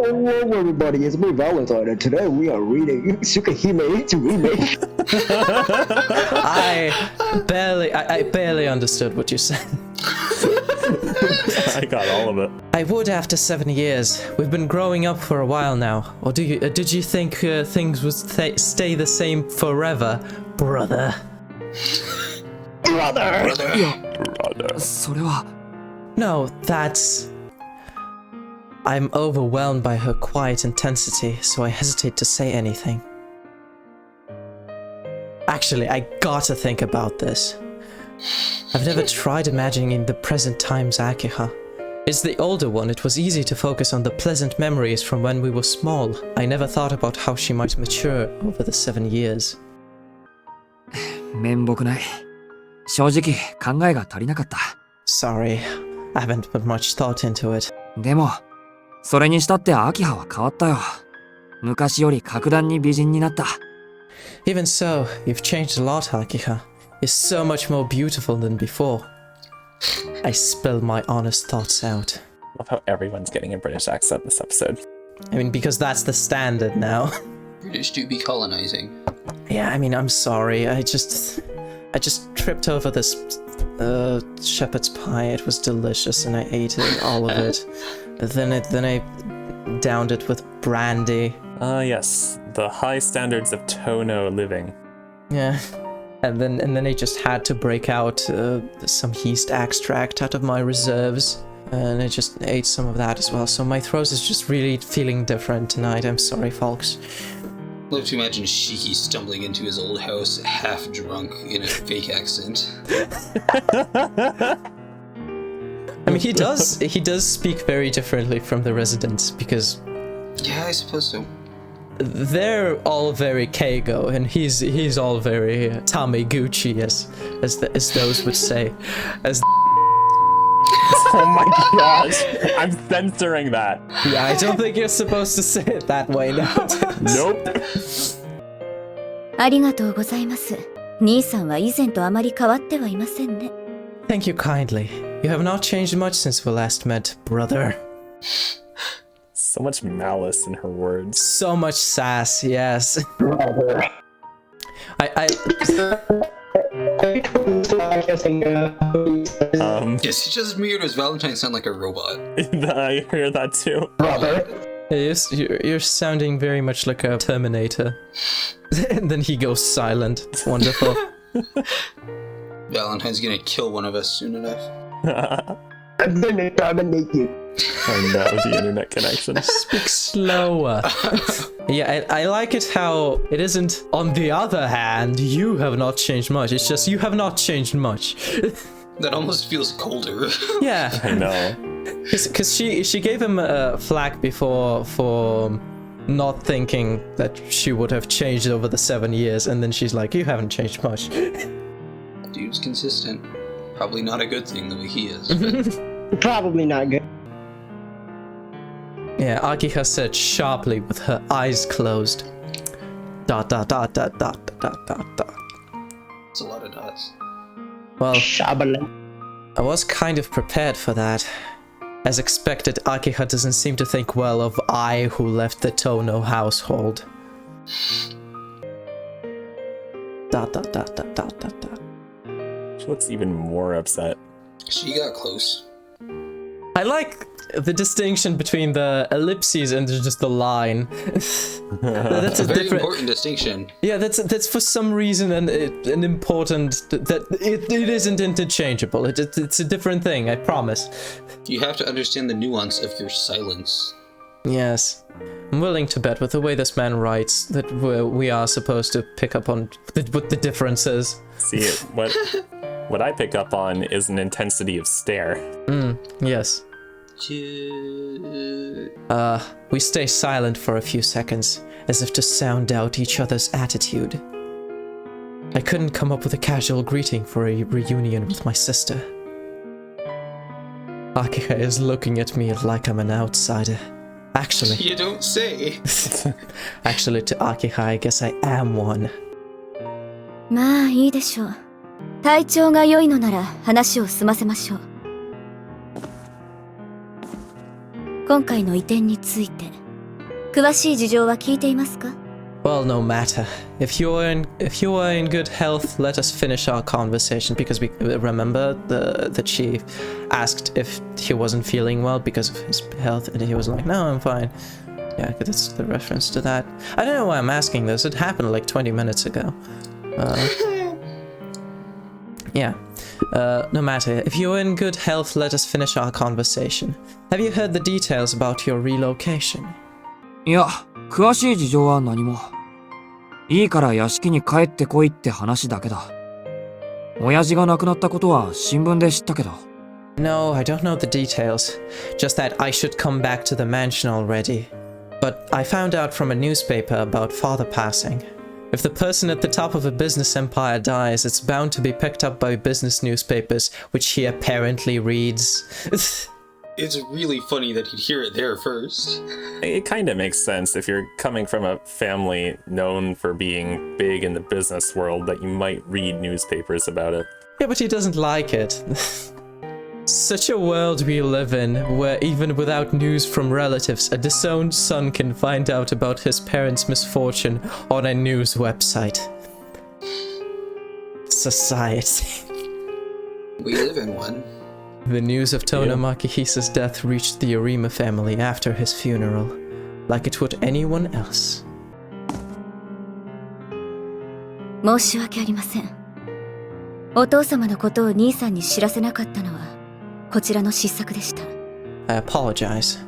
Hello everybody, it's me Valentine, and today we are reading Tsukihime Remake. I barely understood what you said. I got all of it. I would after 7 years. We've been growing up for a while now. Or did you think things would stay the same forever, brother? Brother! No, that's... I'm overwhelmed by her quiet intensity, so I hesitate to say anything. Actually, I gotta think about this. I've never tried imagining the present time's Akiha. As the older one, it was easy to focus on the pleasant memories from when we were small. I never thought about how she might mature over the 7 years. 面目ない。正直考えが足りなかった。 Sorry, I haven't put much thought into it. でも、それにしたってアキハは変わったよ。昔より格段に美人になった。 Even so, you've changed a lot, Akiha. You're so much more beautiful than before. I spill my honest thoughts out. Love how everyone's getting a British accent this episode. I mean, because that's the standard now. British do be colonizing. Yeah, I mean, I'm sorry. I just tripped over this shepherd's pie. It was delicious, and I ate it, all of it. Then I downed it with brandy. Yes, the high standards of Tohno living. Yeah, and then I just had to break out some yeast extract out of my reserves, and I just ate some of that as well. So my throat is just really feeling different tonight. I'm sorry, folks. I love to imagine Shiki stumbling into his old house, half drunk, in a fake accent. I mean, he does speak very differently from the residents, because Yeah, I suppose so. they're all very Keigo, and he's all very Tamiguchi, as those would say. As Oh my gosh, I'm censoring that. yeah, I don't think you're supposed to say it that way now. Nope. ありがとうございます。兄さんは以前とあまり変わってはいませんね。 Thank you kindly. You have not changed much since we last met, brother. So much malice in her words. So much sass, yes. Brother. Yes, he just made his Valentine sound like a robot. I hear that too. Brother. You're sounding very much like a Terminator. And then he goes silent. It's wonderful. Valentine's gonna kill one of us soon enough. I'm gonna dominate you. Oh no, the internet connection. Speak slower. Yeah, I like it how it isn't, on the other hand, you have not changed much. It's just, you have not changed much. That almost feels colder. Yeah. I know. Because she gave him a flack before for not thinking that she would have changed over the 7 years, and then she's like, you haven't changed much. Dude's consistent. Probably not a good thing the way he is. But... Probably not good. Yeah, Akiha said sharply with her eyes closed. Dot dot dot dot dot dot dot dot. It's a lot of dots. Well, Shabalala. I was kind of prepared for that. As expected, Akiha doesn't seem to think well of I who left the Tohno household. Dot dot dot dot dot dot dot. She looks even more upset. She got close. I like the distinction between the ellipses and just the line. That's a Very different. important distinction. Yeah, that's for some reason an important that it isn't interchangeable. It's a different thing. I promise. You have to understand the nuance of your silence. Yes, I'm willing to bet with the way this man writes that we are supposed to pick up on what the differences. See it. What I pick up on is an intensity of stare. Yes. We stay silent for a few seconds, as if to sound out each other's attitude. I couldn't come up with a casual greeting for a reunion with my sister. Akiha is looking at me like I'm an outsider. Actually, You don't say. actually to Akiha, I guess I am one. まあいいでしょう。体調が良いのなら話を済ませましょう。今回の移転について詳しい事情は聞いていますか？ Well, no matter. If you are in good health, let us finish our conversation, because we remember the chief asked if he wasn't feeling well because of his health, and he was like, "No, I'm fine." Yeah, that's the reference to that. I don't know why I'm asking this. It happened like 20 minutes ago. Yeah. No matter. If you're in good health, let us finish our conversation. Have you heard the details about your relocation? いや、詳しい事情は何も。いいから屋敷に帰ってこいって話だけだ。親父が亡くなったことは新聞で知ったけど。No, I don't know the details. Just that I should come back to the mansion already. But I found out from a newspaper about father passing. If the person at the top of a business empire dies, it's bound to be picked up by business newspapers, which he apparently reads. It's really funny that he'd hear it there first. It kind of makes sense if you're coming from a family known for being big in the business world that you might read newspapers about it. Yeah, but he doesn't like it. Such a world we live in, where even without news from relatives, a disowned son can find out about his parents' misfortune on a news website. Society. We live in one. The news of Tohno Makihisa's death reached the Arima family after his funeral, like it would anyone else. 申し訳ありません。お父様のことを兄さんに知らせなかったのはこちらの失策でした。I apologize.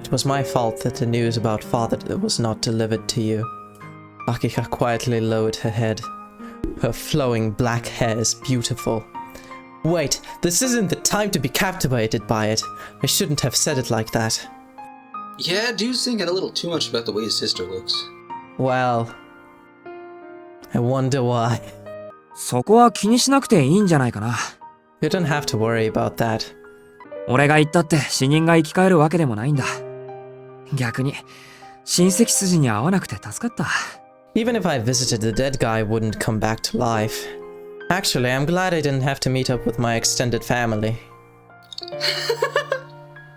It was my fault that the news about father was not delivered to you. Akiha quietly lowered her head. Her flowing black hair is beautiful. Wait, this isn't the time to be captivated by it. I shouldn't have said it like that. Yeah, dude's thinking a little too much about the way his sister looks. Well, I wonder why. そこは気にしなくていいんじゃないかな。You don't have to worry about that. 俺が言ったって死人が生き返るわけでもないんだ。逆に親戚筋に合わなくて助かった。Even if I visited, the dead guy wouldn't come back to life. Actually, I'm glad I didn't have to meet up with my extended family.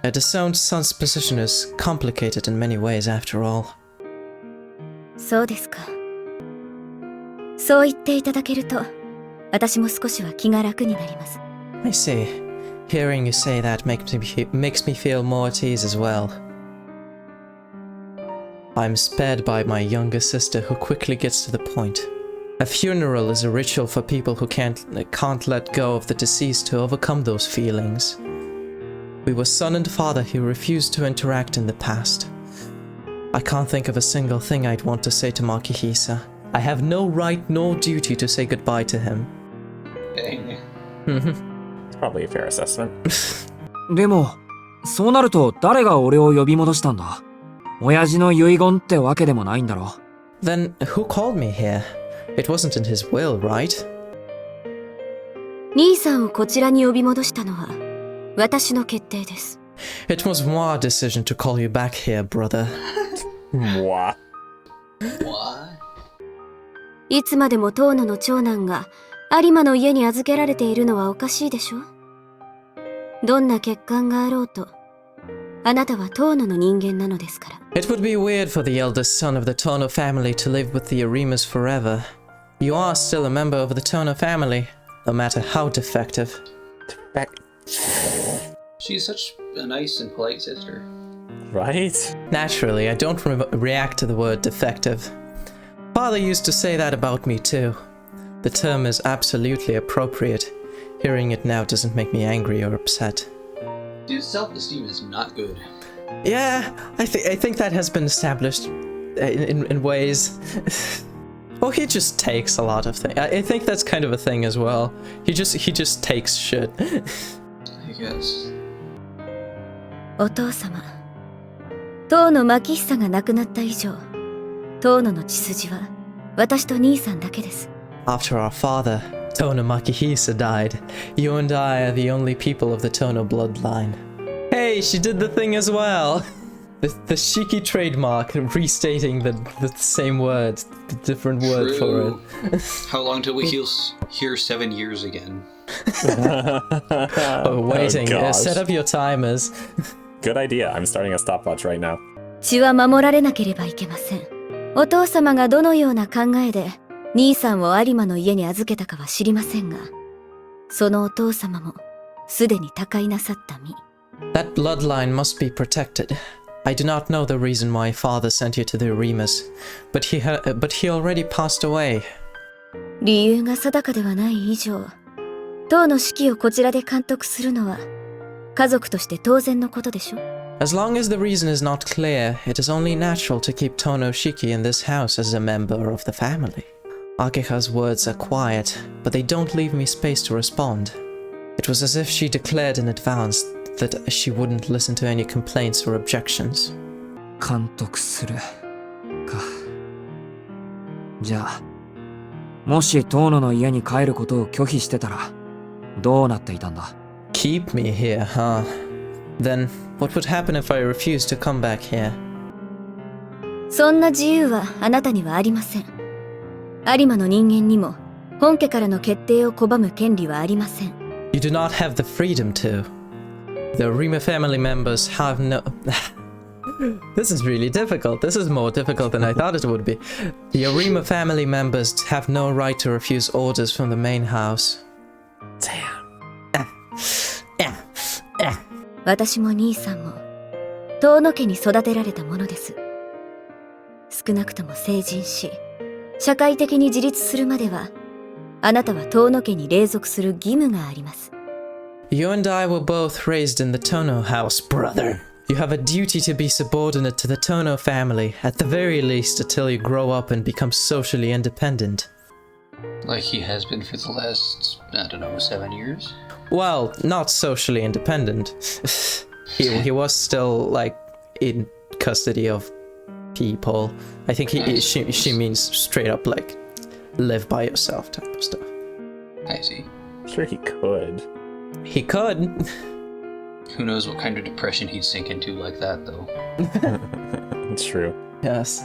A disowned son's position is complicated in many ways after all. そうですか。そう言っていただけると、私も少しは気が楽になります。I see. Hearing you say that makes me feel more at ease as well. I'm spared by my younger sister who quickly gets to the point. A funeral is a ritual for people who can't let go of the deceased to overcome those feelings. We were son and father who refused to interact in the past. I can't think of a single thing I'd want to say to Makihisa. I have no right nor duty to say goodbye to him. Dang. It's probably a fair assessment. でも、そうなると誰が俺を呼び戻したんだ？親父の遺言ってわけでもないんだろ。Then who called me here? It wasn't in his will, right? 兄さんをこちらに呼び戻したのは私の決定です。It was my decision to call you back here, brother. Mwah. What? いつまでも遠野の長男が有馬の家に預けられているのはおかしいでしょ？どんな欠陥があろうと、あなたは遠野の人間なのですから。It would be weird for the eldest son of the Tohno family to live with the Arimas forever. You are still a member of the Tohno family, no matter how defective. She's such a nice and polite sister. Right? Naturally, I don't react to the word defective. Father used to say that about me too. The term is absolutely appropriate. Hearing it now doesn't make me angry or upset. Dude's self-esteem is not good. Yeah, I think that has been established in ways. Well, he just takes a lot of things. I think that's kind of a thing as well. He just takes shit. I guess. お父様、遠野牧久が亡くなった以上、遠野の血筋は私と兄さんだけです。After our father, Tohno Makihisa, died, you and I are the only people of the Tohno bloodline. Hey, she did the thing as well! The Shiki trademark, restating the same words, the different word for it. How long till we hear 7 years again? Oh, waiting. Oh, Set up your timers. Good idea. I'm starting a stopwatch right now. 血は守られなければいけません。お父様がどのような考えで兄さんを有馬の家に預けたかは知りませんが、そのお父様もすでに他界なさった身。That bloodline must be protected. I do not know the reason why father sent you to the Arimas, but he already passed away. 理由が定かではない以上、当の指揮をこちらで監督するのは家族として当然のことでしょ。As long as the reason is not clear, it is only natural to keep Tohno Shiki in this house as a member of the family. Akiha's words are quiet, but they don't leave me space to respond. It was as if she declared in advance that she wouldn't listen to any complaints or objections. 監督するか。じゃあもし遠野の家に帰ることを拒否してたらどうなっていたんだ？ Keep me here, huh? Then, what would happen if I refused to come back here? そんな自由はあなたにはありません。有馬の人間にも本家からの決定を拒む権利はありません。You do not have the freedom to. The Arima family members have no... This is really difficult. This is more difficult than I thought it would be. The Arima family members have no right to refuse orders from the main house. Damn. 私も兄さんも遠野家に育てられたものです。少なくとも成人し社会的に自立するまではあなたは遠野家に隷属する義務があります。You and I were both raised in the Tohno house, brother. You have a duty to be subordinate to the Tohno family, at the very least until you grow up and become socially independent. Like he has been for the last, I don't know, 7 years? Well, not socially independent. he was still, like, in custody of people. I think she means straight up, like, live by yourself type of stuff. I see. I'm sure he could. He could. Who knows what kind of depression he'd sink into like that, though. It's true. Yes.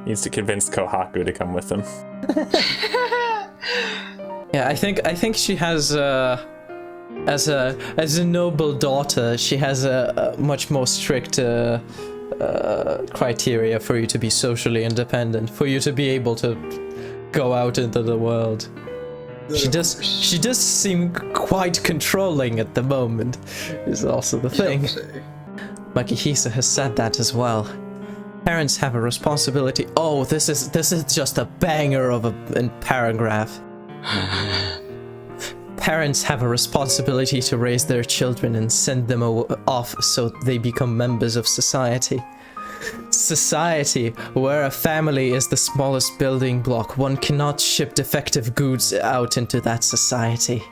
He needs to convince Kohaku to come with him. Yeah, I think she has as a noble daughter, she has a much more strict criteria for you to be socially independent, for you to be able to go out into the world. She does seem quite controlling at the moment, is also the thing. Makihisa has said that as well. Parents have a responsibility. Oh, this is just a banger of a paragraph. Parents have a responsibility to raise their children and send them off so they become members of society. Society, where a family is the smallest building block, one cannot ship defective goods out into that society.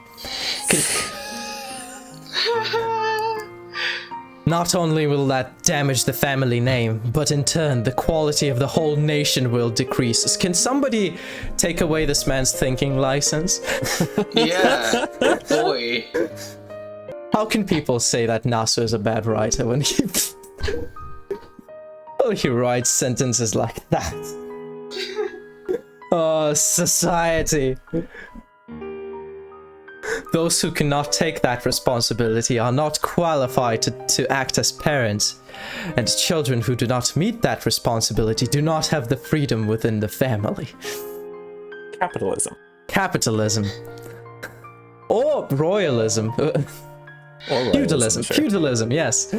Not only will that damage the family name, but in turn, the quality of the whole nation will decrease. Can somebody take away this man's thinking license? Yeah, boy. How can people say that Nasu is a bad writer when he... Oh, he writes sentences like that. Oh, society. Those who cannot take that responsibility are not qualified to act as parents, and children who do not meet that responsibility do not have the freedom within the family. Capitalism. Capitalism. Or royalism. Or Feudalism. sure. Feudalism, yes.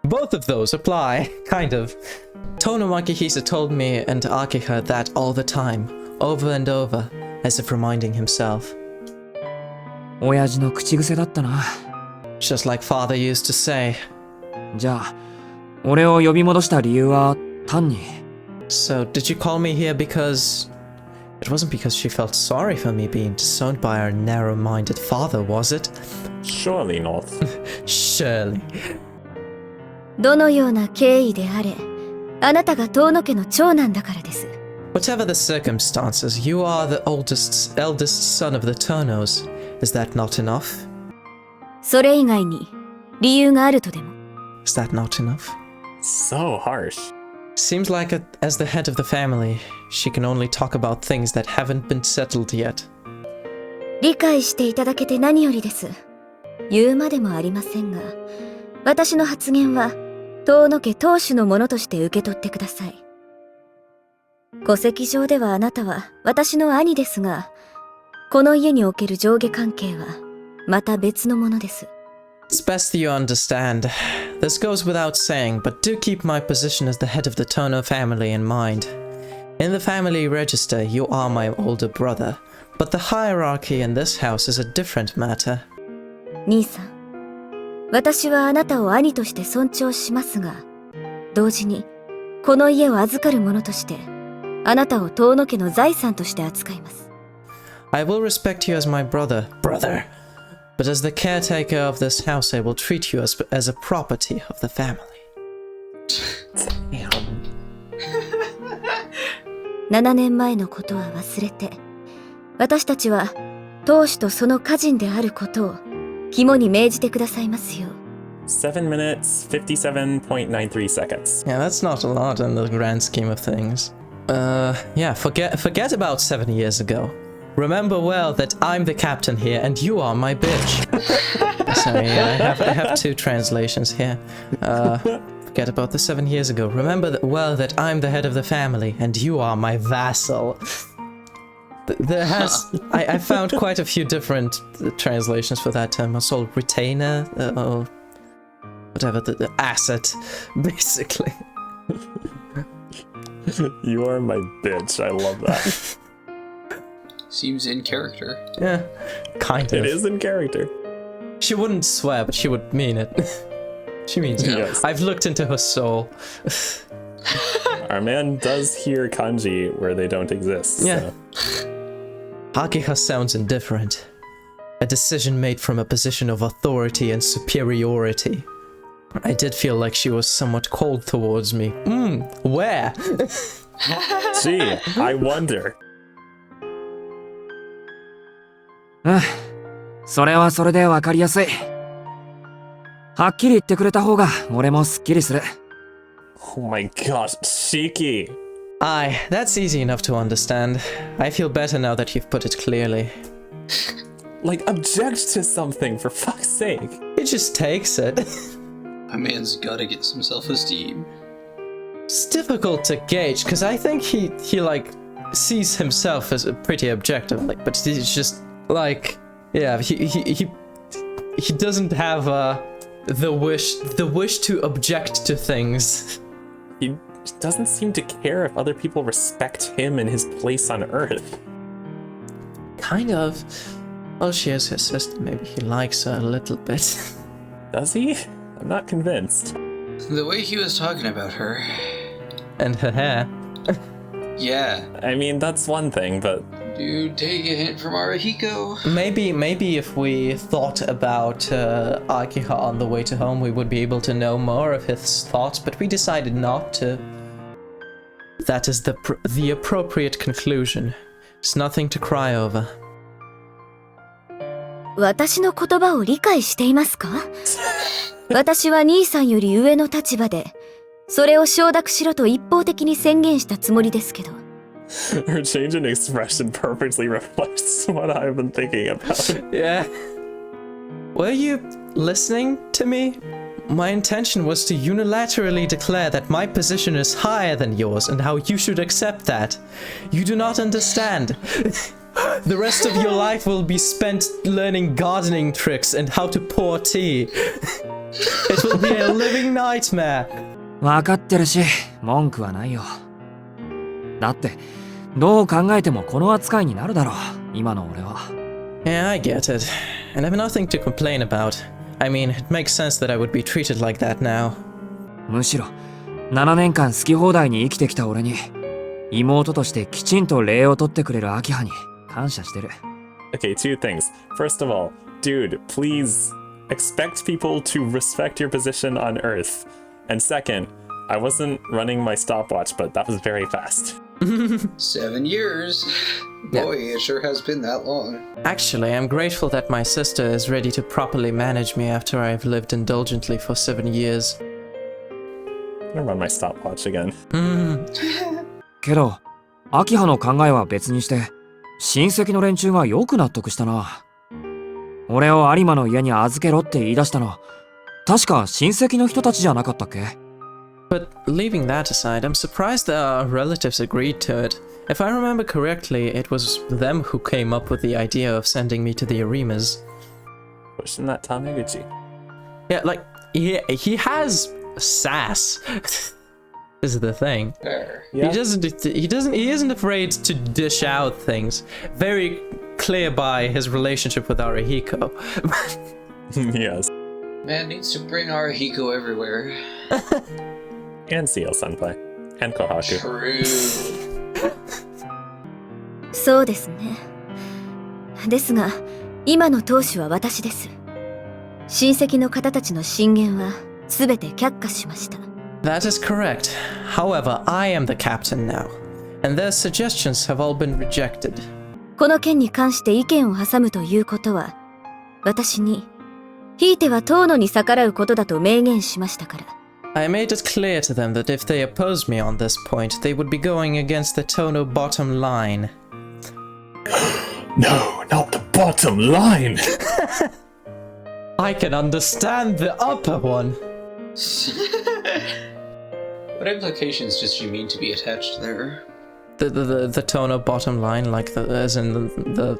Both of those apply, kind of. Tohno Makihisa told me and Akiha that all the time, over and over, as if reminding himself. 親父の口癖だったな。 Just like father used to say. じゃあ、俺を呼び戻した理由は単に。 So, did you call me here because... It wasn't because she felt sorry for me being disowned by her narrow-minded father, was it? Surely not. Surely. どのような経緯であれ、あなたが遠野家の長男だからです。Whatever the circumstances, you are the eldest son of the Tohnos. Is that not enough? それ以外に理由があるとでも。Is that not enough? So harsh. Seems like as the head of the family, she can only talk about things that haven't been settled yet. 理解していただけて何よりです。言うまでもありませんが、私の発言は遠野家当主のものとして受け取ってください。戸籍上ではあなたは私の兄ですが、この家における上下関係はまた別のものです。It's best that you understand. This goes without saying, but do keep my position as the head of the Tohno family in mind. In the family register, you are my older brother, but the hierarchy in this house is a different matter. 兄さん、私はあなたを兄として尊重しますが、同時にこの家を預かる者として、あなたを遠野家の財産として扱います。I will respect you as my brother, but as the caretaker of this house, I will treat you as a property of the family. 7年前のことは忘れて、私たちは当主とその家人であることを肝に銘じてくださいますよう。7 minutes, 57.93 seconds. Yeah, that's not a lot in the grand scheme of things. Yeah, forget about 7 years ago. Remember well that I'm the captain here and you are my bitch. Sorry, I have two translations here. Forget about the 7 years ago. Remember well that I'm the head of the family and you are my vassal. I found quite a few different translations for that term. Also, retainer, or whatever, the asset, basically. You are my bitch. I love that. Seems in character. Yeah, kind of. It is in character. She wouldn't swear, but she would mean it. She means it. Yes. I've looked into her soul. Our man does hear kanji where they don't exist. Yeah. So. Akiha sounds indifferent. A decision made from a position of authority and superiority. I did feel like she was somewhat cold towards me. Where? Gee, I wonder. それはそれでわかりやすい。はっきり言ってくれた方が俺もすっきりする。Oh my gosh, Shiki. Aye, that's easy enough to understand. I feel better now that you've put it clearly. Like, object to something, for fuck's sake. He just takes it. A man's gotta get some self-esteem. It's difficult to gauge, because I think he like, sees himself as pretty objective, like, but he's just, like, yeah, he doesn't have, the wish to object to things. He doesn't seem to care if other people respect him and his place on Earth. Kind of. Well, she is his sister. Maybe he likes her a little bit. Does he? I'm not convinced. The way he was talking about her. And her hair. Yeah. I mean, that's one thing, but... Dude, take a hint from Arahiko. Maybe if we thought about Akiha on the way to home, we would be able to know more of his thoughts, but we decided not to. That is the appropriate conclusion. It's nothing to cry over. 私の言葉を理解していますか？私は兄さんより上の立場で、それを承諾しろと一方的に宣言したつもりですけど。Her change in expression perfectly reflects what I've been thinking about. Yeah. Were you listening to me? My intention was to unilaterally declare that my position is higher than yours and how you should accept that. You do not understand. The rest of your life will be spent learning gardening tricks and how to pour tea. It will be a living nightmare. わかってるし、文句はないよ。だって、どう考えてもこの扱いになるだろう、今の俺は。Yeah, I get it. And I have nothing to complain about. I mean, it makes sense that I would be treated like that now. むしろ、7年間好き放題に生きてきた俺に、妹としてきちんと礼を取ってくれる明葉に感謝してる。Okay, two things. First of all, dude, please expect people to respect your position on Earth. And second, I wasn't running my stopwatch, but that was very fast. 7 years. Boy, it sure has been that long. Actually, I'm grateful that my sister is ready to properly manage me after I've lived indulgently for 7 years. I'm gonna run my stopwatch again. けど、明葉の考えは別にして、親戚の連中がよく納得したな。俺を有馬の家に預けろって言い出したの、確か親戚の人たちじゃなかったっけ？ But leaving that aside, I'm surprised our relatives agreed to it. If I remember correctly, it was them who came up with the idea of sending me to the Arimas. Pushing that Tameguchi. Yeah, like, he has sass. Is the thing. Fair. Yeah. He isn't afraid to dish out things. Very clear by his relationship with Arahiko. Yes. Man needs to bring Arahiko everywhere. And CL-senpai. And Kohaku. True. そうですね。ですが、今の当主は私です。親戚の方たちの進言は全て却下しました。That is correct. However, I am the captain now, and their suggestions have all been rejected. この件に関して意見を挟むということは、私に、ひいては遠野に逆らうことだと明言しましたから。I made it clear to them that if they opposed me on this point, they would be going against the Tohno bottom line. No, not the bottom line! I can understand the upper one. What implications does she mean to be attached there? The Tohno bottom line, like as in the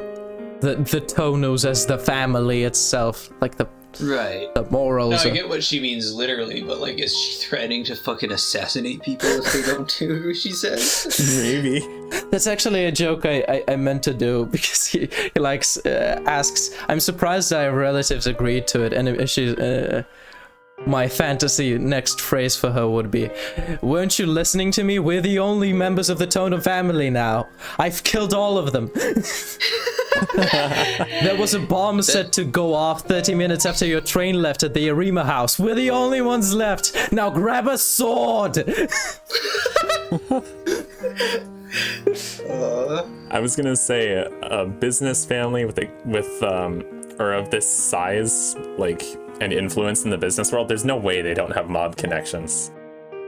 Tohnos as the family itself, like the morals. No, I get what she means literally, but like, is she threatening to fucking assassinate people if they don't do what she says? Maybe. That's actually a joke I meant to do, because he asks, I'm surprised our relatives agreed to it, and she my fantasy next phrase for her would be, weren't you listening to me? We're the only members of the Tohno family now. I've killed all of them. There was a bomb set to go off 30 minutes after your train left at the Arima house. We're the only ones left. Now grab a sword. I was gonna say a business family with or of this size, like, and influence in the business world, there's no way they don't have mob connections.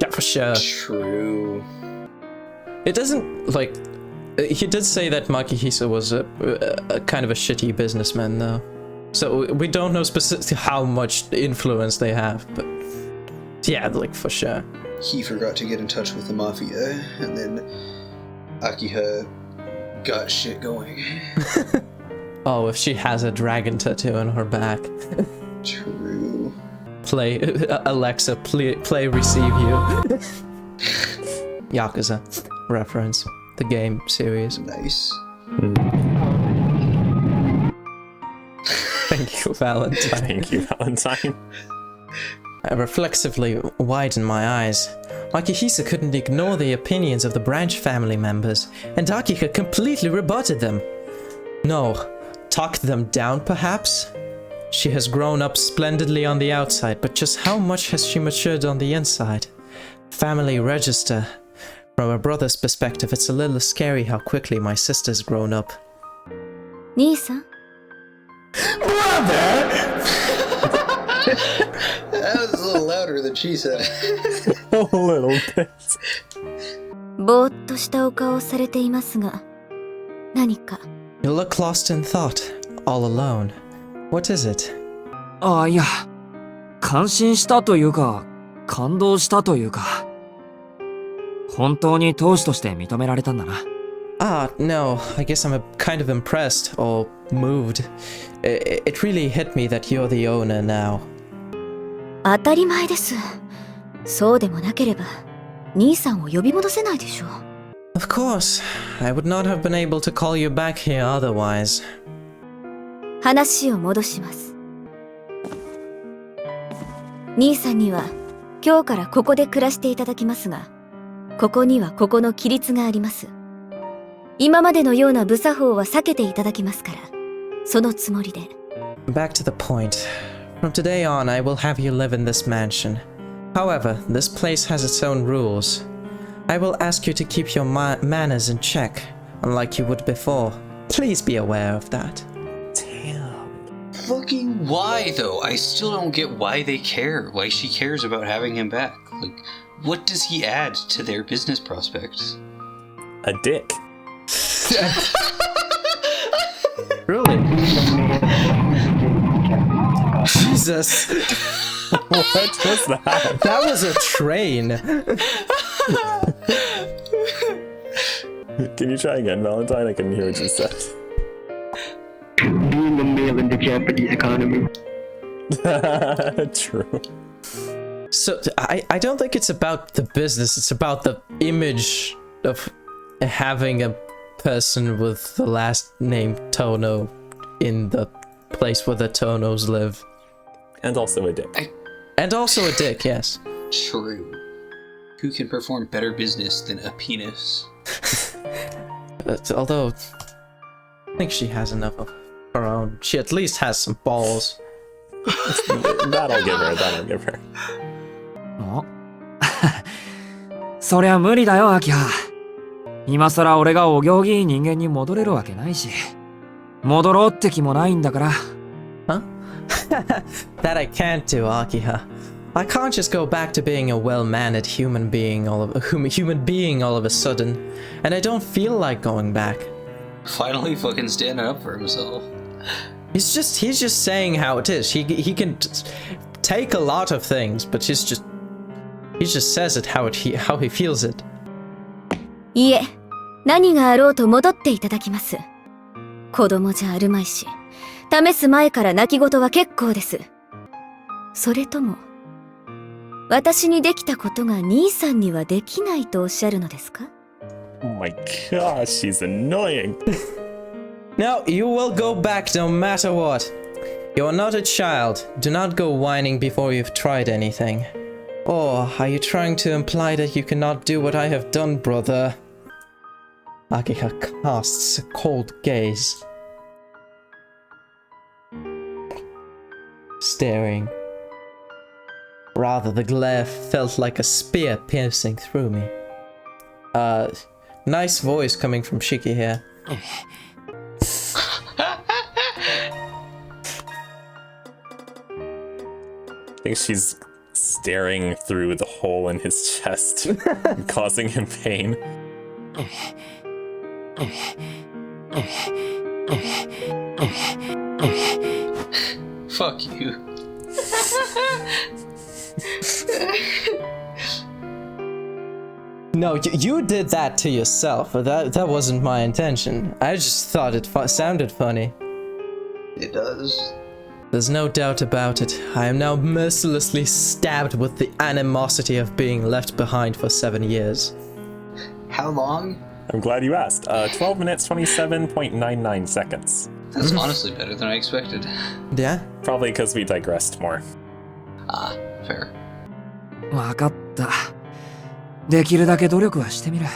Yeah, for sure. True. It doesn't, like, he did say that Makihisa was a kind of a shitty businessman, though. So we don't know specifically how much influence they have, but yeah, like, for sure. He forgot to get in touch with the mafia, and then Akiha got shit going. Oh, if she has a dragon tattoo on her back. True. Play, Alexa, play receive you. Yakuza reference. The game series. Nice. Thank you, Valentine. Thank you, Valentine. I reflexively widened my eyes. Makihisa couldn't ignore the opinions of the branch family members, and Akiha completely rebutted them. No, talked them down perhaps? She has grown up splendidly on the outside, but just how much has she matured on the inside? Family register. From a brother's perspective, it's a little scary how quickly my sister's grown up. 兄さん Brother! That was a little louder than she said. A little bit. ぼーっとしたお顔をされていますが、何か You look lost in thought, all alone. What is it? ああ、いや、感心したというか、感動したというか、本当に当主として認められたんだな。Ah, no, I guess I'm kind of impressed, or moved. It really hit me that you're the owner now. 当たり前です。そうでもなければ、兄さんを呼び戻せないでしょう。Of course, I would not have been able to call you back here otherwise. 話を戻します。兄さんには今日からここで暮らしていただきますが、ここにはここの規律があります。今までのような無作法は避けていただきますから、そのつもりで。Back to the point. From today on, I will have you live in this mansion. However, this place has its own rules. I will ask you to keep your manners in check, unlike you would before. Please be aware of that. Fucking why, though? I still don't get why they care. Why she cares about having him back. Like, what does he add to their business prospects? A dick. Really? Jesus. What was that? That was a train. Can you try again, Valentine? I couldn't hear what you said. Being a male in the Japanese economy. True. So I don't think it's about the business, it's about the image of having a person with the last name Tohno in the place where the Tohnos live. And also a dick. And also a dick, yes. True. Who can perform better business than a penis? Although, I think she has enough of her own. She at least has some balls. That'll give her. おそりゃ無理だよ、アキハ。今さら俺がお行儀いい人間に戻れるわけないし。戻ろうって気もないんだから。Huh? That I can't do, Akiha. I can't just go back to being a well-mannered human being all of a sudden, and I don't feel like going back. Finally fucking standing up for himself. He's just saying how it is. He can take a lot of things, but he just says it how he feels it. いえ、何があろうと戻っていただきます。子供じゃあるまいし、試す前から泣き言は結構です。それとも、私にできたことが兄さんにはできないとおっしゃるのですか? Oh my gosh, she's annoying. No, you will go back no matter what. You are not a child. Do not go whining before you've tried anything. Or are you trying to imply that you cannot do what I have done, brother? Akiha casts a cold gaze. Staring. Rather, the glare felt like a spear piercing through me. Nice voice coming from Shiki here. I think she's staring through the hole in his chest, causing him pain. Fuck you. No, you did that to yourself. That wasn't my intention. I just thought it sounded funny. It does. There's no doubt about it. I am now mercilessly stabbed with the animosity of being left behind for 7 years. How long? I'm glad you asked. 12 minutes, 27.99 seconds. That's honestly better than I expected. Yeah? Probably because we digressed more. Ah, fair. わかった。できるだけ努力はしてみる。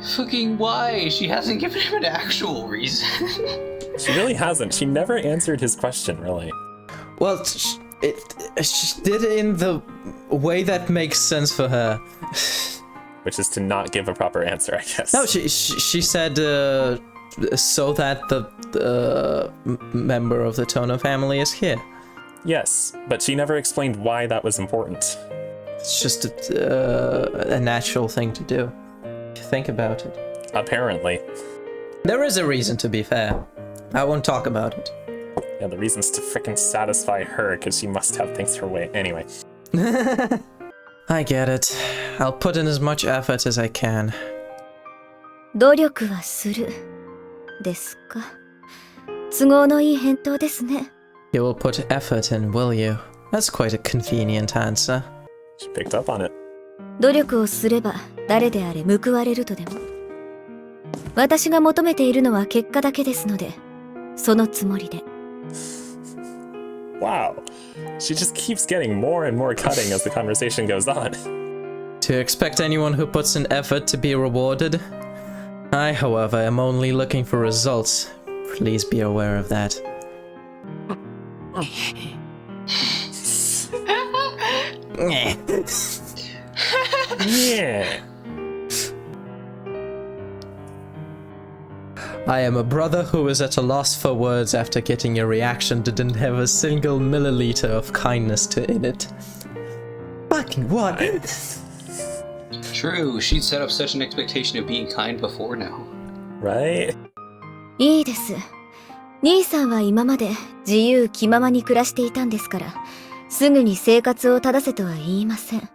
Fucking why? She hasn't given him an actual reason. She really hasn't. She never answered his question, really. Well, she did it in the way that makes sense for her. Which is to not give a proper answer, I guess. No, she said so that the member of the Tohno family is here. Yes, but she never explained why that was important. It's just a natural thing to do. Think about it. Apparently. There is a reason, to be fair. I won't talk about it. Yeah, the reason's to frickin' satisfy her, because she must have things her way. Anyway. I get it. I'll put in as much effort as I can. 努力はする。ですか。都合のいい返答ですね。You will put effort in, will you? That's quite a convenient answer. She picked up on it. 努力をすれば誰であれ報われるとでも。私が求めているのは結果だけですので、そのつもりで。Wow. She just keeps getting more and more cutting as the conversation goes on. To expect anyone who puts in effort to be rewarded? I, however, am only looking for results. Please be aware of that. Yeah. I am a brother who is at a loss for words after getting a reaction that didn't have a single milliliter of kindness in it. Fucking what? True, she'd set up such an expectation of being kind before now. Right? いいです。兄さんは今まで自由気ままに暮らしていたんですから、すぐに生活を正せとは言いません。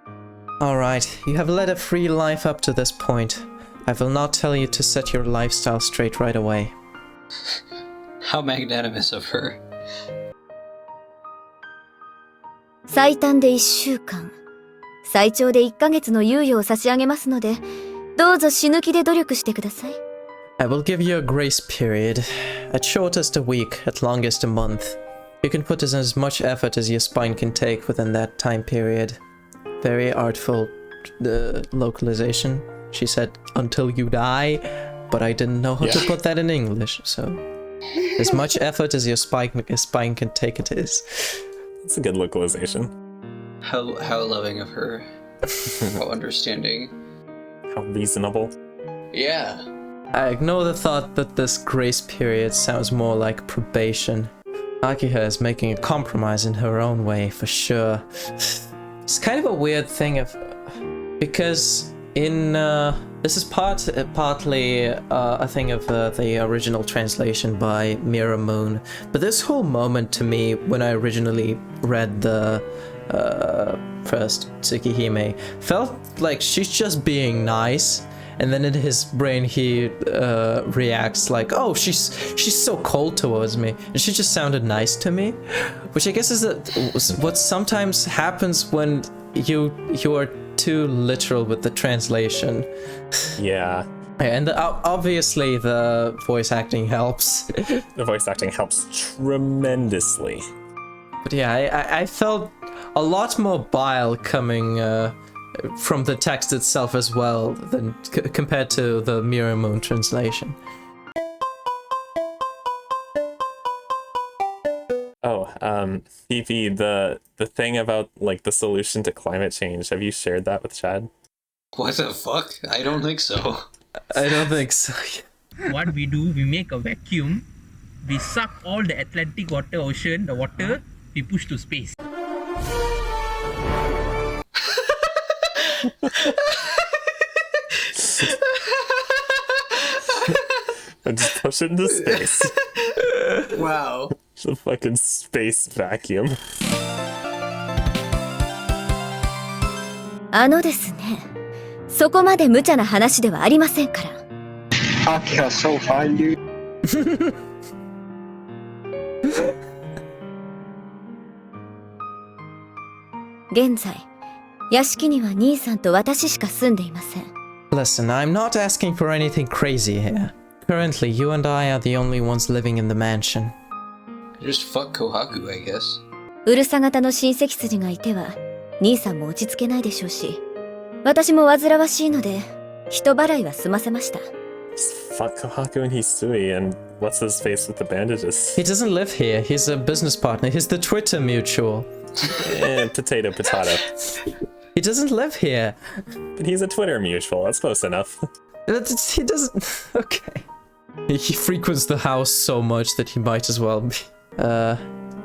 Alright, you have led a free life up to this point. I will not tell you to set your lifestyle straight right away. How magnanimous of her. 最短で1週間、最長で1ヶ月の猶予を差し上げますので、どうぞ死ぬ気で努力してください。I will give you a grace period. At shortest a week, at longest a month. You can put in as much effort as your spine can take within that time period. Very artful localization. She said, until you die, but I didn't know how to put that in English, so... As much effort as your spine can take it is. It's a good localization. How loving of her. How understanding. How reasonable. Yeah. I ignore the thought that this grace period sounds more like probation. Akiha is making a compromise in her own way, for sure. It's kind of a weird thing because in this is partly a thing of the original translation by Mirror Moon, but this whole moment to me when I originally read the first Tsukihime felt like she's just being nice, and then in his brain he reacts like, oh, she's so cold towards me, and she just sounded nice to me, which I guess is what sometimes happens when you are too literal with the translation. Yeah. And obviously the voice acting helps. The voice acting helps tremendously. But yeah, I felt a lot more bile coming from the text itself as well than compared to the Mirror Moon translation. Phoebe, the thing about like the solution to climate change, have you shared that with Chad? What the fuck? I don't think so. I don't think so. What we do, we make a vacuum, we suck all the Atlantic ocean, the water, we push to space. And just push it into space. Wow. The fucking space vacuum. ですね。そこまで無茶な話ではありませんから。Akiha so fine, dude. 現在、屋敷には兄さんと私しか住んでいません。Listen, I'm not asking for anything crazy here. Currently, you and I are the only ones living in the mansion. Just fuck Kohaku, I guess. うるさ型の親戚筋がいては、兄さんも落ち着けないでしょうし、私も煩わしいので、人払いは済ませました。Fuck Kohaku and Hisui, and what's his face with the bandages? He doesn't live here. He's a business partner. He's the Twitter mutual. Potato. He doesn't live here. But he's a Twitter mutual. That's close enough. He doesn't... Okay. He frequents the house so much that he might as well be...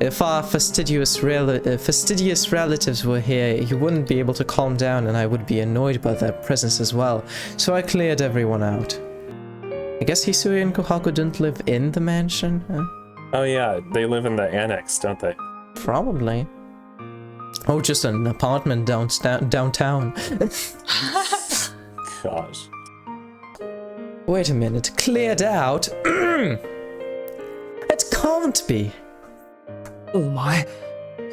If our fastidious relatives were here, you wouldn't be able to calm down and I would be annoyed by their presence as well, so I cleared everyone out. I guess Hisui and Kohaku didn't live in the mansion? Huh? Oh yeah, they live in the annex, don't they? Probably. Oh, just an apartment downtown. Gosh. Wait a minute, cleared out? It can't be. お前、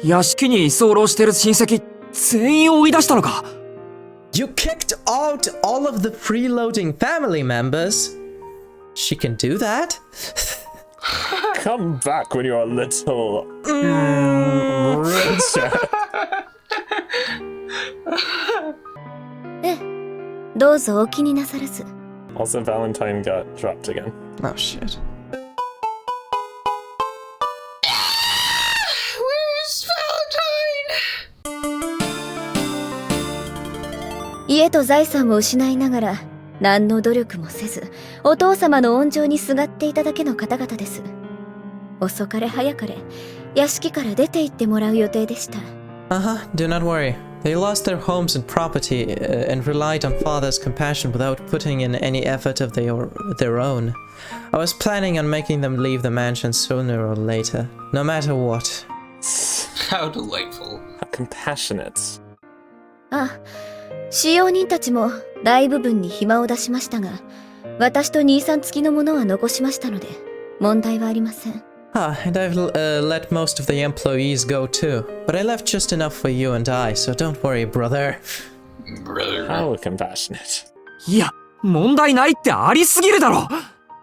屋敷に居候してる親戚全員追い出したのか？ You kicked out all of the freeloading family members? She can do that? Come back when you're a little... richer. どうぞお気になさらず。 Also, Valentine got dropped again. Oh shit. Where's Valentine? 家と財産を失いながら、何の努力もせず、お父様の温情にすがっていただけの方々です。遅かれ早かれ、屋敷から出て行ってもらう予定でした。Do not worry. They lost their homes and property and relied on father's compassion without putting in any effort of their own. I was planning on making them leave the mansion sooner or later, no matter what. How delightful. How compassionate. あ、使用人たちも大部分に暇を出しましたが、私と兄さん付きのものは残しましたので、問題はありません。And I've let most of the employees go too. But I left just enough for you and I, so don't worry, brother. Brother. How compassionate. いや、問題ないってありすぎるだろ。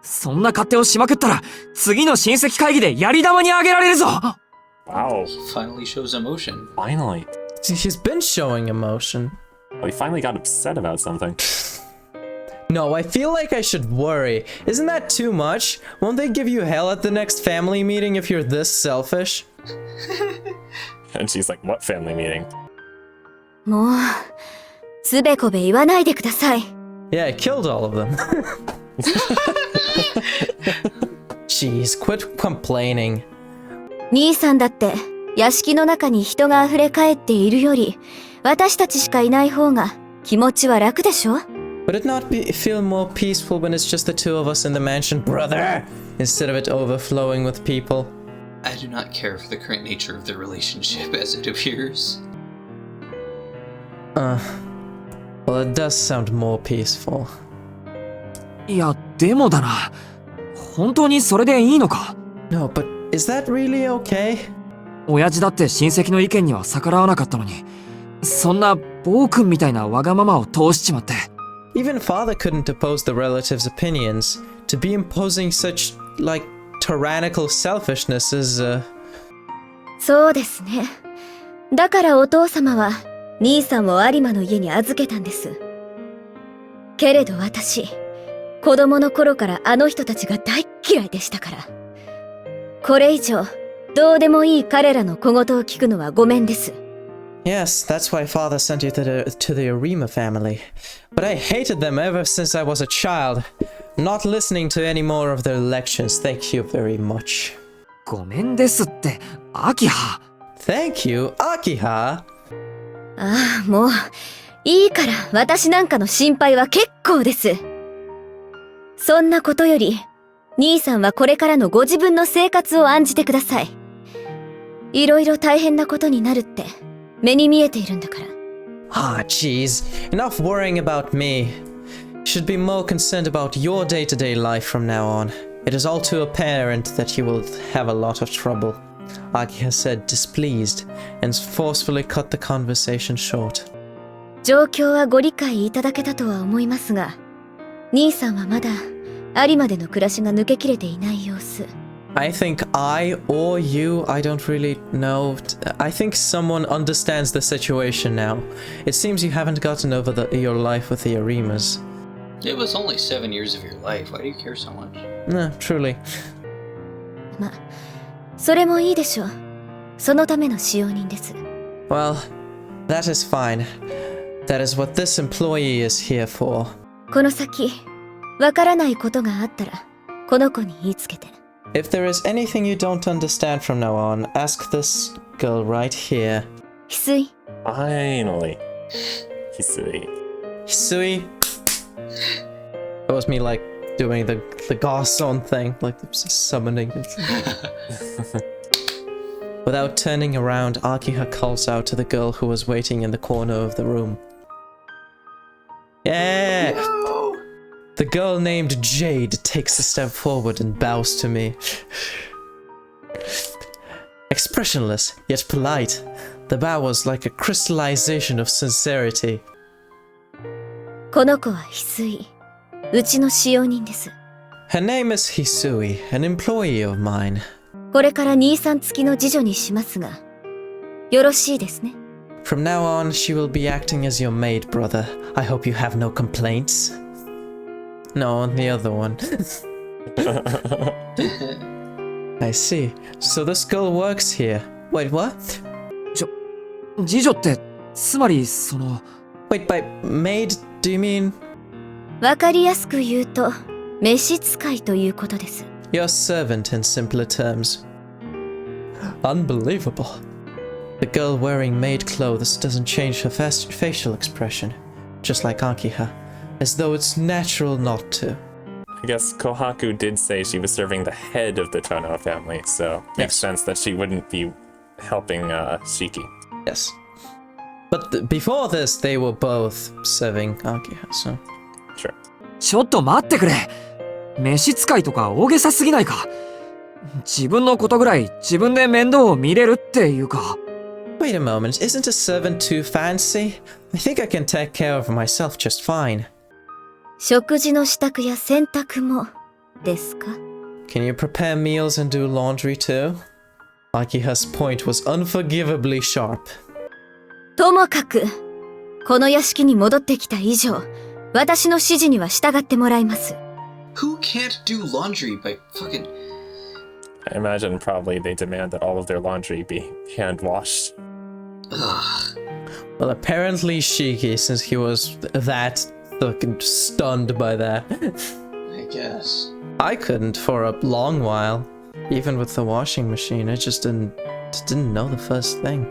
そんな勝手をしまくったら、次の親戚会議でやり玉にあげられるぞ。Wow. He finally shows emotion. Finally. He's been showing emotion. Well, he finally got upset about something. No, I feel like I should worry. Isn't that too much? Won't they give you hell at the next family meeting if you're this selfish? And she's like, what family meeting? もう、つべこべ言わないでください。Yeah, I killed all of them. Jeez, quit complaining. 兄さんだって、屋敷の中に人が溢れ返っているより、私たちしかいない方が気持ちは楽でしょ？ Would it not feel more peaceful when it's just the two of us in the mansion, brother? Instead of it overflowing with people? I do not care for the current nature of their relationship as it appears. Well, it does sound more peaceful. いや、でもだな。本当にそれでいいのか？ No, but is that really okay? 親父だって親戚の意見には逆らわなかったのに、そんな暴君みたいなわがままを通しちまって。Even father couldn't oppose the relatives' opinions. To be imposing such, like, tyrannical selfishness is, そうですね。だからお父様は、兄さんを有馬の家に預けたんです。けれど私、子供の頃からあの人たちが大嫌いでしたから。これ以上、どうでもいい彼らの小言を聞くのはごめんです。Yes, that's why father sent you to the Arima family. But I hated them ever since I was a child. Not listening to any more of their lectures, thank you very much. ごめんですって、アキハ。Thank you, Akiha. ああ、もう、いいから私なんかの心配は結構です。そんなことより、兄さんはこれからのご自分の生活を案じてください。いろいろ大変なことになるって、目に見えているんだから。Ah, jeez. Enough worrying about me. You should be more concerned about your day-to-day life from now on. It is all too apparent that you will have a lot of trouble. Akiha said, displeased, and forcefully cut the conversation short. 状況はご理解いただけたとは思いますが、兄さんはまだ有馬での暮らしが抜けきれていない様子。I think I or you, I don't really know. I think someone understands the situation now. It seems you haven't gotten over your life with the Arimas. It was only 7 years of your life. Why do you care so much? No, truly. ま、それもいいでしょう。そのための使用人です。Well, that is fine. That is what this employee is here for. この先、わからないことがあったら、この子に言いつけて。If there is anything you don't understand from now on, ask this girl right here. Hisui. Finally. Hisui. Hisui. That was me like doing the Garçon thing, like summoning. Without turning around, Akiha calls out to the girl who was waiting in the corner of the room. Yeah! No! The girl named Jade takes a step forward and bows to me. Expressionless, yet polite, the bow was like a crystallization of sincerity. この子はHisui。うちの使用人です。Her name is Hisui, an employee of mine. これから兄さん付きの次女にしますが、よろしいですね。From now on, she will be acting as your maid, brother. I hope you have no complaints. No, the other one. I see. So this girl works here. Wait, what? 次女って、つまりその。 Wait, by maid, do you mean? わかりやすく言うと、召使いということです。Your servant in simpler terms. Unbelievable. The girl wearing maid clothes doesn't change her facial expression, just like Akiha, as though it's natural not to. I guess Kohaku did say she was serving the head of the Tohno family, so makes sense that she wouldn't be helping Shiki. Yes. But before this, they were both serving Akiha, so... Sure. ちょっと待ってくれ。召使いとか大げさすぎないか。自分のことぐらい自分で面倒を見れるっていうか。Wait a moment, isn't a servant too fancy? I think I can take care of myself just fine. 食事の支度や洗濯もですか？ Can you prepare meals and do laundry too? Akiha's point was unforgivably sharp. ともかく、この屋敷に戻ってきた以上、私の指示には従ってもらいます。Who can't do laundry by fucking... I imagine probably they demand that all of their laundry be hand-washed. Ugh. Well, apparently Shiki, since he was that fucking stunned by that. I guess. I couldn't for a long while. Even with the washing machine, I just didn't know the first thing.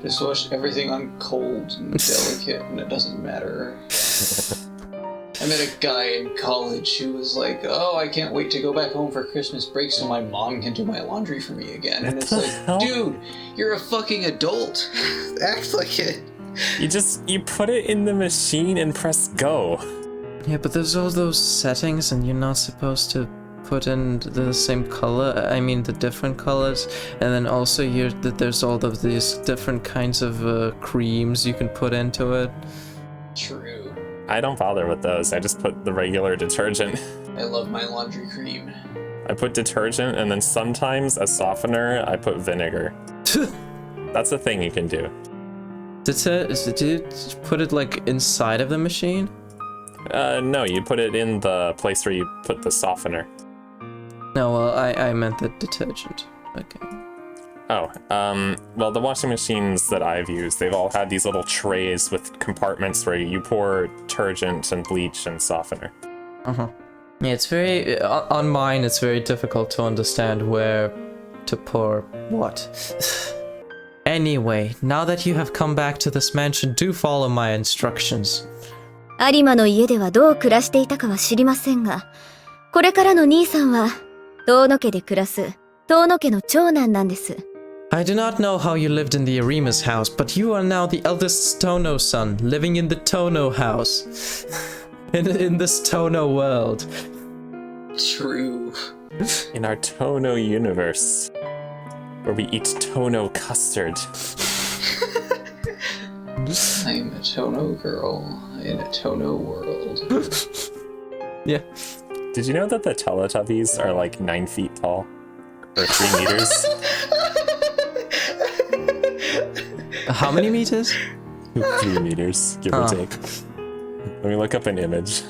Just wash everything on cold and delicate and it doesn't matter. I met a guy in college who was like, oh, I can't wait to go back home for Christmas break so my mom can do my laundry for me again. And it's like, dude, you're a fucking adult. Act like it. You put it in the machine and press go. Yeah, but there's all those settings and you're not supposed to put in the same color, I mean the different colors, and then also there's all of these different kinds of creams you can put into it. True. I don't bother with those, I just put the regular detergent. I love my laundry cream. I put detergent and then sometimes as softener, I put vinegar. That's a thing you can do. Did you put it like inside of the machine? No, you put it in the place where you put the softener. No, well, I meant the detergent. Okay. Oh, well, the washing machines that I've used, they've all had these little trays with compartments where you pour detergent and bleach and softener. Uh-huh. Yeah, it's very... on mine, it's very difficult to understand where to pour what. Anyway, now that you have come back to this mansion, do follow my instructions. 有馬の家ではどう暮らしていたかは知りませんが、これからの兄さんは、遠野家で暮らす、遠野家の長男なんです。I do not know how you lived in the Arima's house, but you are now the eldest Tohno son, living in the Tohno house. in this Tohno world. True. In our Tohno universe, where we eat Tohno custard. I'm a Tohno girl in a Tohno world. Yeah. Did you know that the Teletubbies are like 9 feet tall? Or 3 meters? How many meters? 3 meters, give or take. Let me look up an image.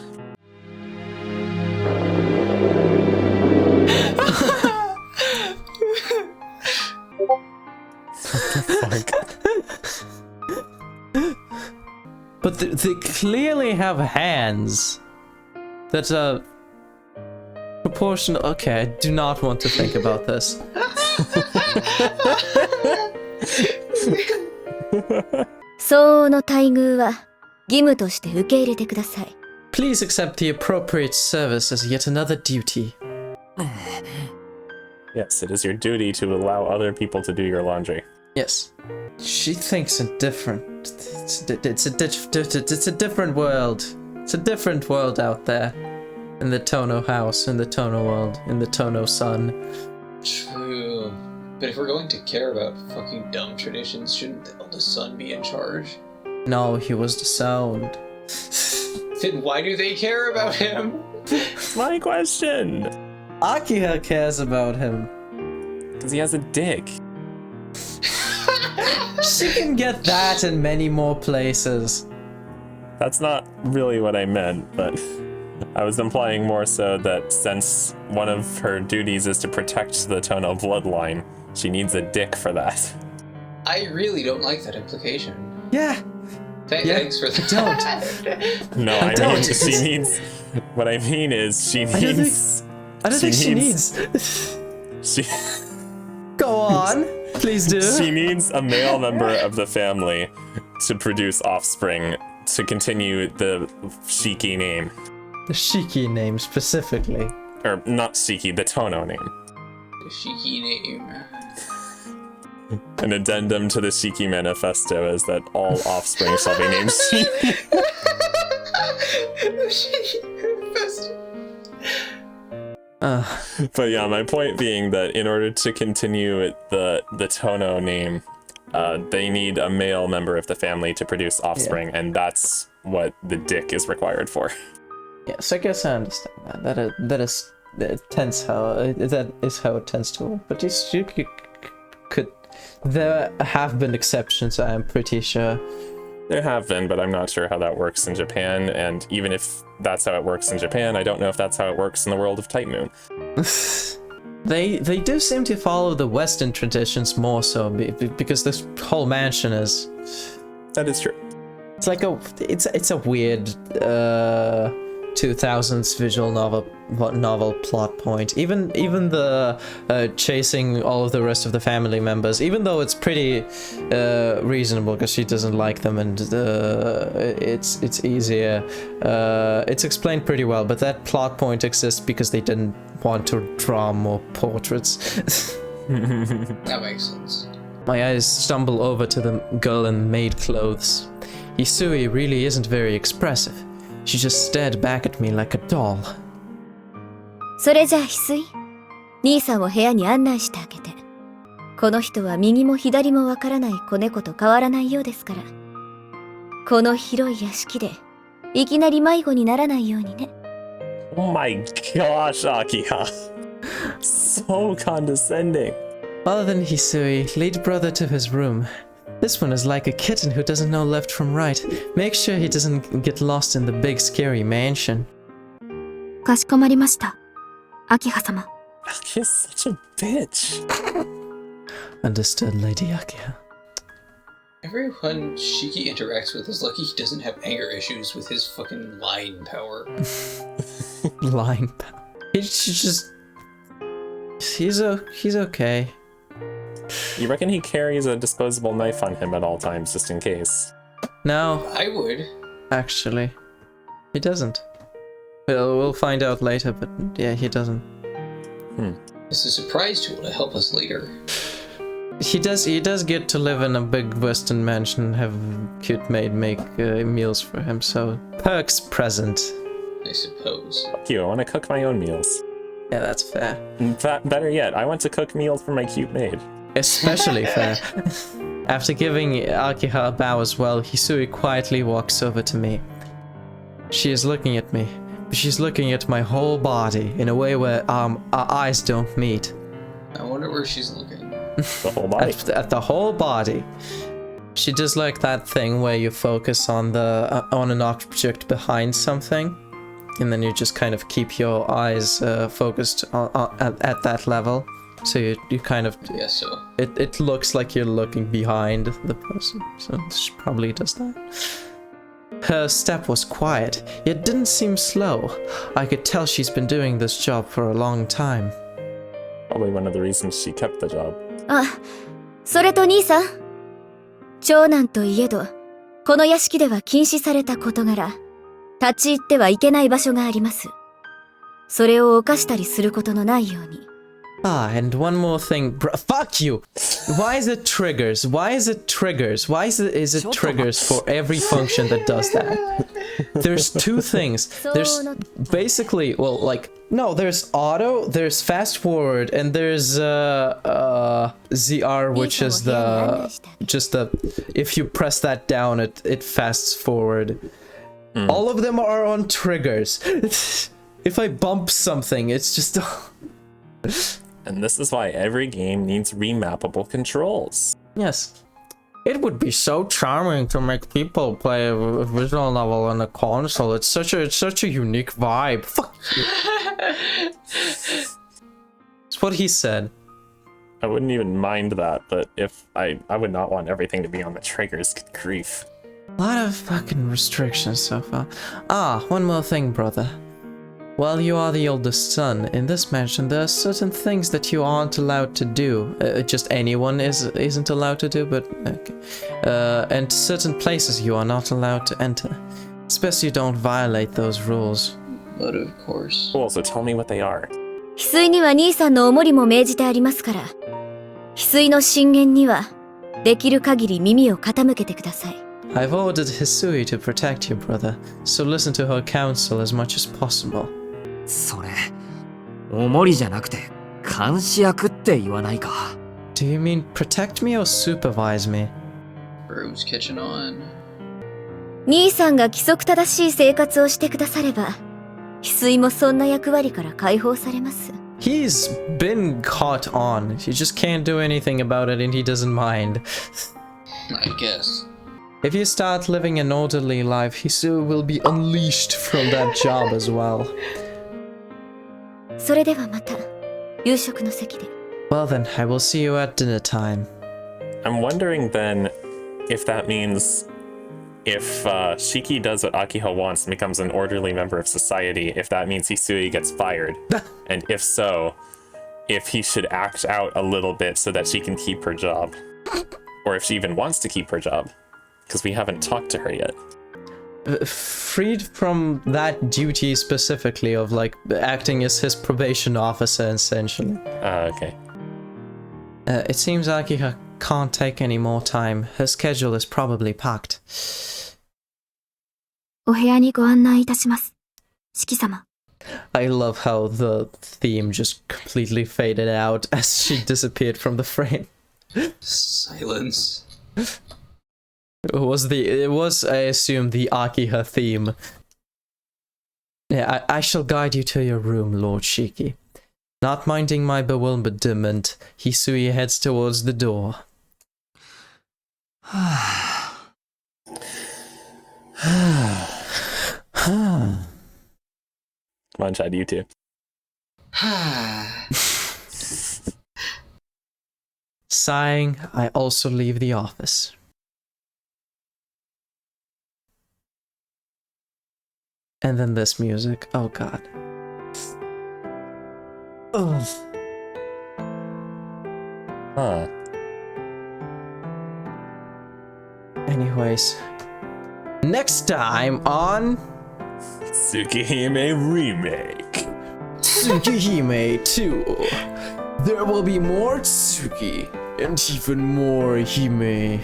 What the fuck? But they clearly have hands that are proportional. Okay, I do not want to think about this. 相応の待遇は義務として受け入れてください。Please accept the appropriate service as yet another duty. Yes, it is your duty to allow other people to do your laundry. Yes. She thinks in different... It's a different world. It's a different world out there. In the Tohno house, in the Tohno world, in the Tohno sun. True. But if we're going to care about fucking dumb traditions, shouldn't the eldest son be in charge? No, he was disowned. Then why do they care about him? My question! Akiha cares about him. Because he has a dick. She can get that in many more places. That's not really what I meant, but I was implying more so that since one of her duties is to protect the Tohno bloodline, she needs a dick for that. I really don't like that implication. Yeah. Thanks for that. Don't. No, I mean, she needs... What I mean is, she needs... I don't think she needs... She... Go on. Please do. She needs a male member of the family to produce offspring to continue the Shiki name. The Shiki name specifically. Or not Shiki, the Tohno name. The Shiki name. An addendum to the Shiki manifesto is that all offspring shall be named Shiki. But yeah, my point being that in order to continue the Tohno name, they need a male member of the family to produce offspring, and that's what the dick is required for. Yes, I guess I understand that. That is how it tends to work. But you could. There have been exceptions, I am pretty sure. There have been, but I'm not sure how that works in Japan, and even if that's how it works in Japan, I don't know if that's how it works in the world of Type Moon. They do seem to follow the Western traditions more so, because this whole mansion is... That is true. It's like it's a weird 2000s visual novel plot point. Even the chasing all of the rest of the family members, even though it's pretty reasonable because she doesn't like them, and it's easier. It's explained pretty well, but that plot point exists because they didn't want to draw more portraits. That makes sense. My eyes stumble over to the girl in maid clothes. Hisui really isn't very expressive. She just stared back at me like a doll. それじゃあ翡翠、兄さんを部屋に案内してあげて。この人は右も左もわからない子猫と変わらないようですから。この広い屋敷でいきなり迷子にならないようにね。Oh my gosh, Akiha. So condescending. Other than Hisui, lead brother to his room. This one is like a kitten who doesn't know left from right. Make sure he doesn't get lost in the big scary mansion. かしこまりました。秋葉様。Akiha's such a bitch. Understood, Lady Akiha. Everyone Shiki interacts with is lucky he doesn't have anger issues with his fucking lying power. Lying power. He's okay. You reckon he carries a disposable knife on him at all times, just in case? No, I would. actually. He doesn't. We'll find out later, but yeah, he doesn't. It's a surprise tool to help us later. He does get to live in a big western mansion, have cute maid make meals for him, so perks present. I suppose. Fuck you, I want to cook my own meals. Yeah, that's fair. In fact, better yet, I want to cook meals for my cute maid. Especially fair. After giving Akiha a bow as well, Hisui quietly walks over to me. She is looking at me, but she's looking at my whole body in a way where our eyes don't meet. I wonder where she's looking. The whole body. At the whole body. She does like that thing where you focus on on an object behind something, and then you just kind of keep your eyes focused at that level. So you kind of... Yeah, so. It looks like you're looking behind the person, so she probably does that. Her step was quiet, yet didn't seem slow. I could tell she's been doing this job for a long time. Probably one of the reasons she kept the job. あ、それと兄さん。長男といえど、この屋敷では禁止された事柄、立ち入ってはいけない場所があります。それを犯したりすることのないように。Ah, and one more thing, fuck you! Why is it triggers? Why is it triggers? Why is it triggers for every function that does that? There's two things. There's basically, well, like, no, there's auto, there's fast forward, and there's ZR, which is if you press that down, it fasts forward. All of them are on triggers. If I bump something, it's just... And this is why every game needs remappable controls. Yes. It would be so charming to make people play a visual novel on a console. It's such a unique vibe. Fuck you. That's what he said. I wouldn't even mind that, but if I would not want everything to be on the triggers. Good grief. A lot of fucking restrictions so far. Ah, one more thing, brother. While you are the oldest son, in this mansion there are certain things that you aren't allowed to do. Just anyone isn't allowed to do, but... Okay. And certain places you are not allowed to enter. It's best you don't violate those rules. But of course. Cool, so tell me what they are. 翡翠には兄さんのお守りも命じてありますから。翡翠の進言にはできる限り耳を傾けてください。I've ordered Hisui to protect you, brother, so listen to her counsel as much as possible. それ、おもりじゃなくて監視役って言わないか。Do you mean protect me or supervise me? Broom's catching on. 兄さんが規則正しい生活をしてくだされば、翡翠もそんな役割から解放されます。He's been caught on. You just can't do anything about it and he doesn't mind. I guess. If you start living an orderly life, Hisui will be unleashed from that job as well. それではまた夕食の席で。Well then, I will see you at dinner time. I'm wondering then if that means if Shiki does what Akiha wants and becomes an orderly member of society, if that means Hisui gets fired. And if so, if he should act out a little bit so that she can keep her job. Or if she even wants to keep her job. Because we haven't talked to her yet. Freed from that duty specifically of like acting as his probation officer essentially. Okay. It seems Akiha can't take any more time. Her schedule is probably packed. お部屋にご案内いたします。四季様。I love how the theme just completely faded out as she disappeared from the frame. Silence. It was, I assume, the Akiha theme. Yeah, I shall guide you to your room, Lord Shiki. Not minding my bewilderment, Hisui heads towards the door. Come on, Chad, you too. Sighing, I also leave the office. And then this music. Oh god. Ugh. Huh. Anyways. Next time on Tsukihime Remake. Tsukihime 2. There will be more Tsuki and even more Hime.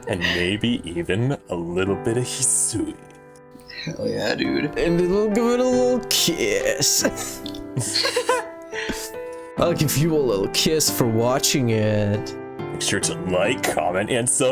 And maybe even a little bit of Hisui. Hell yeah, dude. And it'll give it a little kiss. I'll give you a little kiss for watching it. Make sure to like, comment, and subscribe.